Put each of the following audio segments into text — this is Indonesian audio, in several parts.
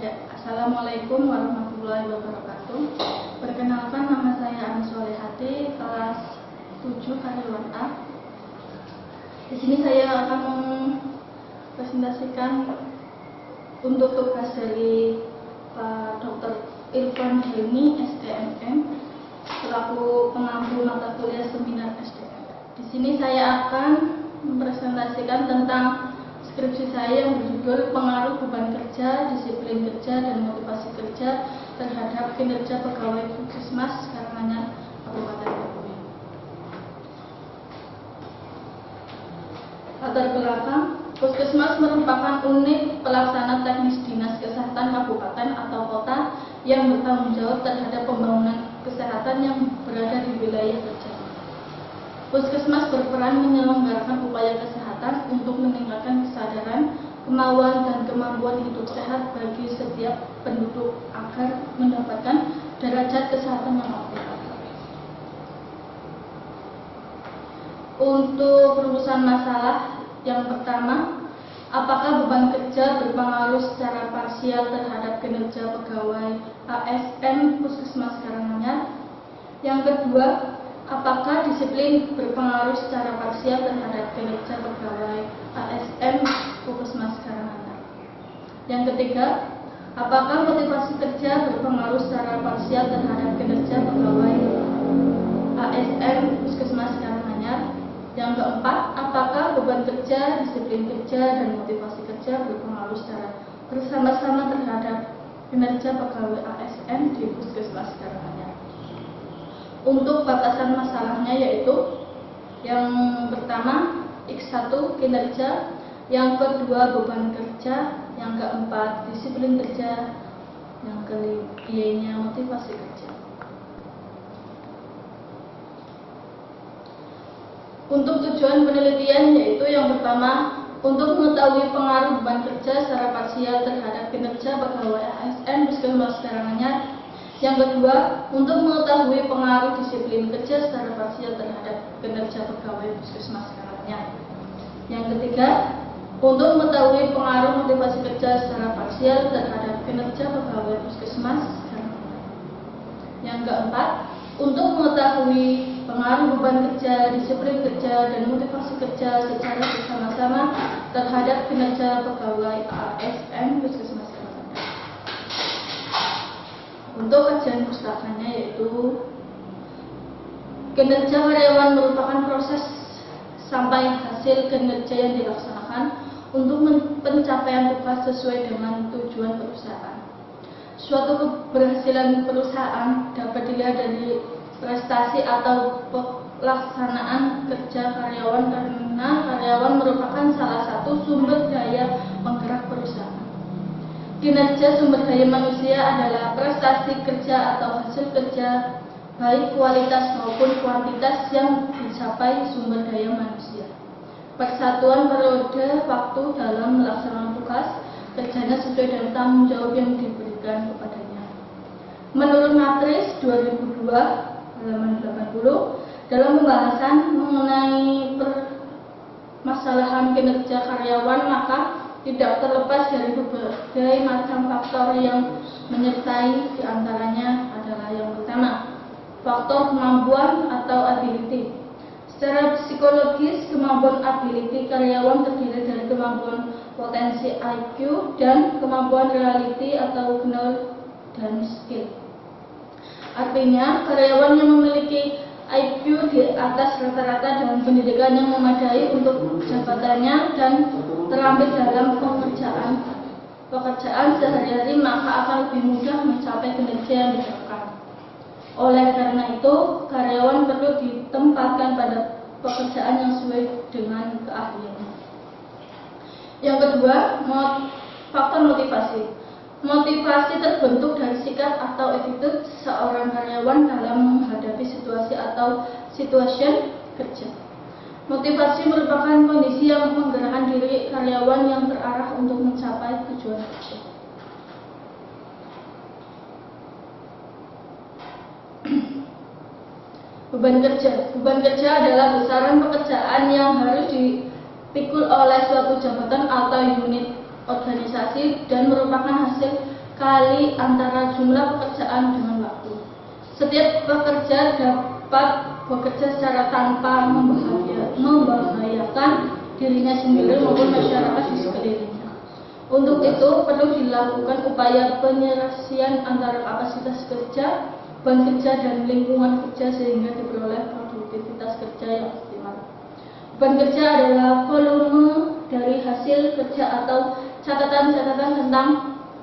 Assalamualaikum warahmatullahi wabarakatuh. Perkenalkan, nama saya Ani Solehati, kelas 7 karyawan A. Di sini saya akan mempresentasikan untuk tugas dari Pak Dr. Irfan Helmi, STMM, selaku pengampu mata kuliah seminar SDM. Di sini saya akan mempresentasikan tentang skripsi saya yang berjudul Pengaruh Beban Kerja, Disiplin Kerja, dan Motivasi Kerja terhadap Kinerja Pegawai Puskesmas Karanganyar, Kabupaten Kebumen. Latar belakang, Puskesmas merupakan unit pelaksana teknis Dinas Kesehatan Kabupaten atau kota yang bertanggung jawab terhadap pembangunan kesehatan yang berada di wilayah kerja. Puskesmas berperan menyelenggarakan upaya kesehatan untuk meningkatkan kesadaran, kemauan, dan kemampuan hidup sehat bagi setiap penduduk agar mendapatkan derajat kesehatan yang optimal. Untuk rumusan masalah yang pertama, apakah beban kerja berpengaruh secara parsial terhadap kinerja pegawai ASN Puskesmas Karanganyar? Yang kedua, apakah disiplin berpengaruh secara parsial terhadap kinerja pegawai ASN Puskesmas Karanganyar? Yang ketiga, apakah motivasi kerja berpengaruh secara parsial terhadap kinerja pegawai ASN Puskesmas Karanganyar? Yang keempat, apakah beban kerja, disiplin kerja, dan motivasi kerja berpengaruh secara bersama-sama terhadap kinerja pegawai ASN di Puskesmas Karanganyar? Untuk batasan masalahnya yaitu yang pertama X1 kinerja, yang kedua beban kerja, yang keempat disiplin kerja, yang kelimanya motivasi kerja. Untuk tujuan penelitian yaitu yang pertama untuk mengetahui pengaruh beban kerja secara parsial terhadap kinerja pegawai ASN Puskesmas Karanganyar. Yang kedua, untuk mengetahui pengaruh disiplin kerja secara parsial terhadap kinerja pegawai Puskesmas Karanganyar. Yang ketiga, untuk mengetahui pengaruh motivasi kerja secara parsial terhadap kinerja pegawai Puskesmas Karanganyar. Yang keempat, untuk mengetahui pengaruh beban kerja, disiplin kerja, dan motivasi kerja secara bersama-sama terhadap kinerja pegawai ASN Puskesmas Karanganyar. Untuk kajian pustakanya yaitu kinerja karyawan merupakan proses sampai hasil kinerja yang dilaksanakan untuk pencapaian tugas sesuai dengan tujuan perusahaan. Suatu keberhasilan perusahaan dapat dilihat dari prestasi atau pelaksanaan kerja karyawan karena karyawan merupakan salah satu sumber daya penggerak perusahaan. Kinerja sumber daya manusia adalah prestasi kerja atau hasil kerja baik kualitas maupun kuantitas yang dicapai sumber daya manusia. Persatuan periode waktu dalam melaksanakan tugas kerjanya sesuai dengan tanggung jawab yang diberikan kepadanya. Menurut Matris 2002 halaman 80 dalam pembahasan mengenai permasalahan kinerja karyawan, maka tidak terlepas dari berbagai macam faktor yang menyertai, diantaranya adalah yang pertama, faktor kemampuan atau ability. Secara psikologis, kemampuan ability karyawan terdiri dari kemampuan potensi IQ dan kemampuan reality atau know dan skill. Artinya, karyawan yang memiliki IQ di atas rata-rata dengan pendidikan yang memadai untuk jabatannya dan terampil dalam pekerjaan sehari-hari, maka akan lebih mudah mencapai kinerja yang diharapkan. Oleh karena itu, karyawan perlu ditempatkan pada pekerjaan yang sesuai dengan keahliannya. Yang kedua, faktor motivasi. Motivasi terbentuk dari sikap atau attitude seorang karyawan dalam menghadapi situasi atau situation kerja. Motivasi merupakan kondisi yang menggerakkan diri karyawan yang terarah untuk mencapai tujuan kerja. Beban kerja. Beban kerja adalah besaran pekerjaan yang harus dipikul oleh suatu jabatan atau unit organisasi dan merupakan hasil kali antara jumlah pekerjaan dengan waktu. Setiap pekerja dapat bekerja secara tanpa membahayakan dirinya sendiri maupun masyarakat di sekelilingnya. Untuk itu perlu dilakukan upaya penyelesaian antara kapasitas kerja, beban kerja, dan lingkungan kerja sehingga diperoleh produktivitas kerja yang optimal. Beban kerja adalah volume dari hasil kerja atau catatan-catatan tentang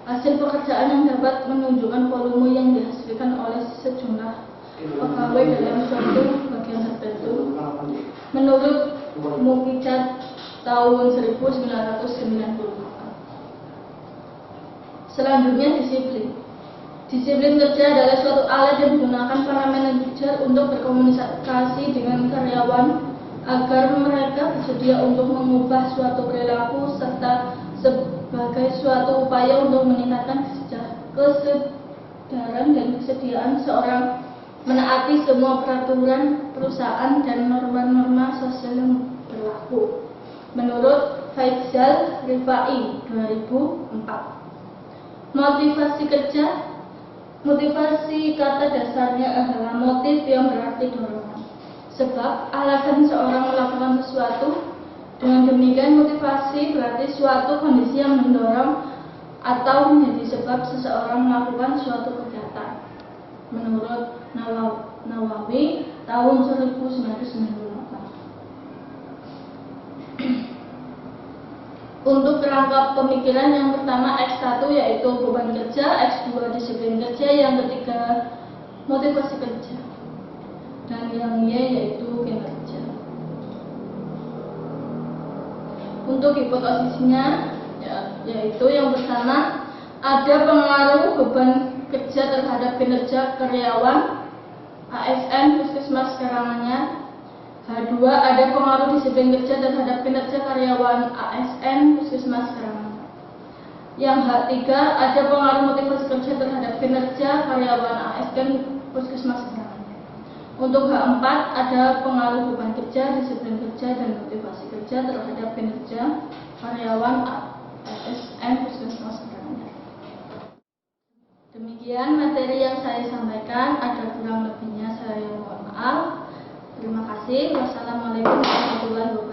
hasil pekerjaan yang dapat menunjukkan volume yang dihasilkan oleh sejumlah pegawai dalam suatu bagian tertentu. Menurut Mukicat tahun 1998. Selanjutnya, disiplin. Disiplin kerja adalah suatu alat yang digunakan para manajer untuk berkomunikasi dengan karyawan agar mereka bersedia untuk mengubah suatu perilaku serta sebagai suatu upaya untuk meningkatkan kesadaran dan kesediaan seorang menaati semua peraturan perusahaan dan norma-norma sosial yang berlaku. Menurut Faizal Rifai 2004. Motivasi kerja. Motivasi kata dasarnya adalah motif yang berarti dorongan. Sebab alasan seorang melakukan sesuatu. Dengan demikian, motivasi berarti suatu kondisi yang mendorong atau menjadi sebab seseorang melakukan suatu kegiatan. Menurut Nawawi tahun 1998. Untuk kerangka pemikiran yang pertama X1 yaitu beban kerja, X2 disiplin kerja, yang ketiga motivasi kerja, dan yang Y yaitu kinerja. Untuk hipotesisnya yaitu yang pertama ada pengaruh beban kerja terhadap kinerja karyawan ASN Puskesmas Karanganyar. H2 ada pengaruh disiplin kerja terhadap kinerja karyawan ASN Puskesmas Karanganyar. Yang H3 ada pengaruh motivasi kerja terhadap kinerja karyawan ASN Puskesmas Karanganyar. Untuk H4 ada pengaruh beban kerja, disiplin kerja, dan motivasi kerja terhadap kinerja karyawan ASN Puskesmas Karanganyar. Demikian materi yang saya sampaikan, ada kurang lebihnya saya mohon maaf. Terima kasih. Wassalamualaikum warahmatullahi wabarakatuh.